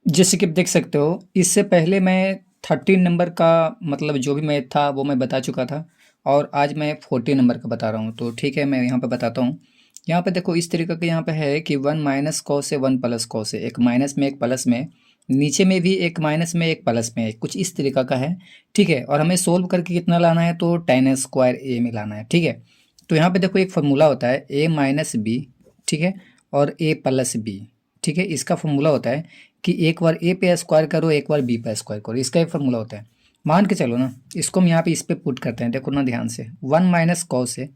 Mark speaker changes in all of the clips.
Speaker 1: जैसे कि आप देख सकते हो, इससे पहले मैं 13 नंबर का मतलब जो भी मैथ था वो मैं बता चुका था, और आज मैं 14 नंबर का बता रहा हूँ। तो ठीक है, मैं यहाँ पे बताता हूँ। यहाँ पे देखो इस तरीके का यहाँ पे है कि 1 माइनस कॉस है, 1 प्लस कॉस है, एक माइनस में एक प्लस में, नीचे में भी एक माइनस में एक प्लस में है, कुछ इस तरीका का है। ठीक है, और हमें सोल्व करके कितना लाना है, तो tan स्क्वायर ए में लाना है। ठीक है, तो यहाँ पे देखो एक फार्मूला होता है ए माइनस बी, ठीक है, और ए प्लस बी। ठीक है, इसका फार्मूला होता है कि एक बार ए पे स्क्वायर करो, एक बार बी पे स्क्वायर करो, इसका एक फार्मूला होता है। मान के चलो ना, इसको हम यहाँ पे इस पे पुट करते हैं, देखो ना ध्यान से, 1 माइनस कॉस है,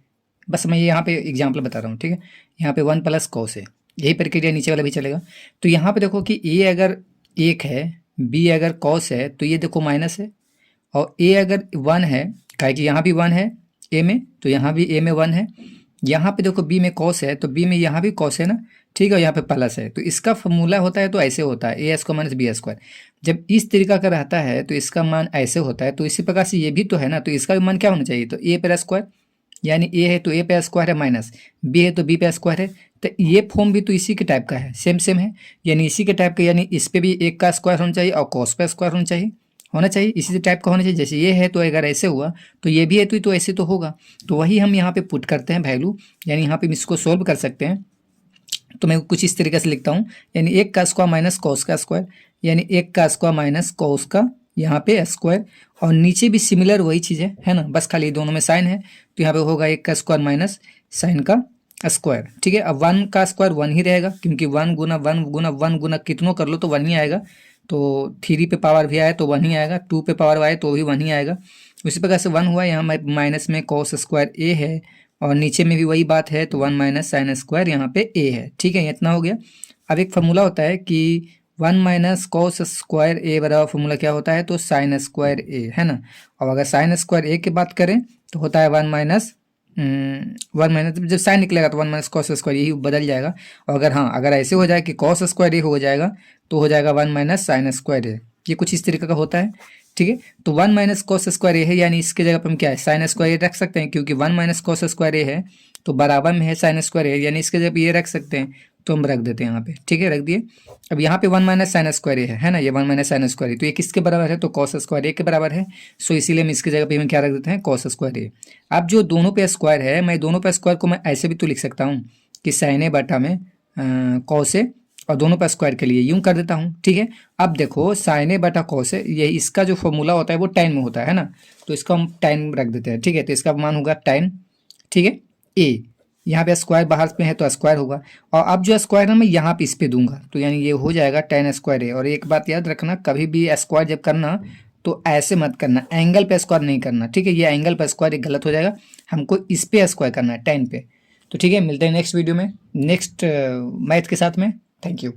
Speaker 1: बस मैं ये यहाँ पे एग्जांपल बता रहा हूँ। ठीक है, यहाँ पे 1 प्लस कॉस है, यही प्रक्रिया नीचे वाला भी चलेगा। तो यहाँ पे देखो कि ए अगर 1 है, बी अगर कॉस है, तो ये देखो माइनस है, और ए अगर 1 है, काहे कि यहाँ भी 1 है ए में, तो यहाँ भी ए में 1 है। यहाँ पे देखो बी में कॉस है, तो बी में यहाँ भी कॉस है ना, ठीक है, और यहाँ पे प्लस है, तो इसका फॉर्मूला होता है तो ऐसे होता है ए स्क्वायर माइनस बी स्क्वायर। जब इस तरीका का रहता है तो इसका मान ऐसे होता है, तो इसी प्रकार से ये भी तो है ना, तो इसका भी मान क्या होना चाहिए, तो ए पर स्क्वायर, यानी ए है तो ए पे स्क्वायर है, माइनस बी है तो बी पे स्क्वायर है। तो ये फॉर्म भी तो इसी के टाइप का है, सेम सेम है, यानी इसी के टाइप का, यानी इस पे भी एक का स्क्वायर होना चाहिए और कॉस पे स्क्वायर होना चाहिए इसी टाइप का होना चाहिए। जैसे ये है तो अगर ऐसे हुआ तो ये भी है तो ऐसे तो होगा। तो वही हम यहाँ पे पुट करते हैं वैल्यू, यानी यहाँ पे हम इसको सोल्व कर सकते हैं। तो मैं कुछ इस तरीके से लिखता हूँ, यानी एक का स्क्वायर माइनस कॉस का स्क्वायर, यानी एक का स्क्वायर माइनस कॉस का यहाँ पे स्क्वायर, और नीचे भी सिमिलर वही चीज़ है ना, बस खाली दोनों में साइन है, तो यहाँ पे होगा एक का स्क्वायर माइनस साइन का स्क्वायर। ठीक है, अब 1 का स्क्वायर 1 ही रहेगा, क्योंकि 1 गुना 1 गुना 1 गुना कितनों कर लो तो 1 ही आएगा। तो 3 पे पावर भी आए तो 1 ही आएगा, 2 पे पावर आए तो भी 1 ही आएगा। उसी प्रकार से 1 हुआ, यहाँ माइनस में कॉस स्क्वायर ए है, और नीचे में भी वही बात है, तो 1 माइनस साइन स्क्वायर यहाँ पे ए है। ठीक है, इतना हो गया। अब एक फार्मूला होता है कि 1 माइनस कॉस स्क्वायर ए बराबर फार्मूला क्या होता है, तो साइन स्क्वायर ए, है ना। और अगर साइन स्क्वायर ए की बात करें तो होता है 1 माइनस जब साइन निकलेगा तो 1 माइनस कॉस स्क्वायर, यही बदल जाएगा। और अगर हाँ, अगर ऐसे हो जाए कि कॉस स्क्वायर ए हो जाएगा, तो हो जाएगा 1 माइनस साइन स्क्वायर ए, ये कुछ इस तरीके का होता है। ठीक है, तो 1 माइनस कॉस स्क्वायर ए है, यानी इसके जगह पर हम क्या है, साइन स्क्वायर ए रख सकते हैं, क्योंकि 1 माइनस कॉस स्क्वायर ए है तो बराबर में है साइन स्क्वायर ए, यानी इसके जगह पर ये रख सकते हैं, तो हम रख देते हैं यहाँ पे। ठीक है, रख दिए। अब यहाँ पे 1 माइनस साइन स्क्वायर ए है ना, ये 1 माइनस साइन स्क्वायर ए, तो ये किसके बराबर है, तो कॉस स्क्वायर ए के बराबर है। सो इसीलिए हम इसकी जगह पे हम क्या रख देते हैं, कॉस स्क्वायर ए। अब जो दोनों पे स्क्वायर है, मैं दोनों पे स्क्वायर को मैं ऐसे भी तो लिख सकता हूँ कि साइन ए बटा में कॉस ए, और दोनों पे स्क्वायर के लिए यूं कर देता हूँ। ठीक है, अब देखो साइन ए बटा कॉस ए, ये इसका जो फॉर्मूला होता है वो tan में होता है ना, तो इसको हम tan रख देते हैं। ठीक है, तो इसका मान होगा tan, ठीक है, ए, यहाँ पे स्क्वायर बाहर पे है तो स्क्वायर होगा, और अब जो स्क्वायर है मैं यहाँ पे इस पे दूंगा, तो यानी ये हो जाएगा tan स्क्वायर ए। और एक बात याद रखना, कभी भी स्क्वायर जब करना तो ऐसे मत करना, एंगल पे स्क्वायर नहीं करना। ठीक है, ये एंगल पे स्क्वायर एक गलत हो जाएगा, हमको इस पे स्क्वायर करना है, tan पे। तो ठीक है, मिलते हैं नेक्स्ट वीडियो में नेक्स्ट मैथ के साथ में। Thank you.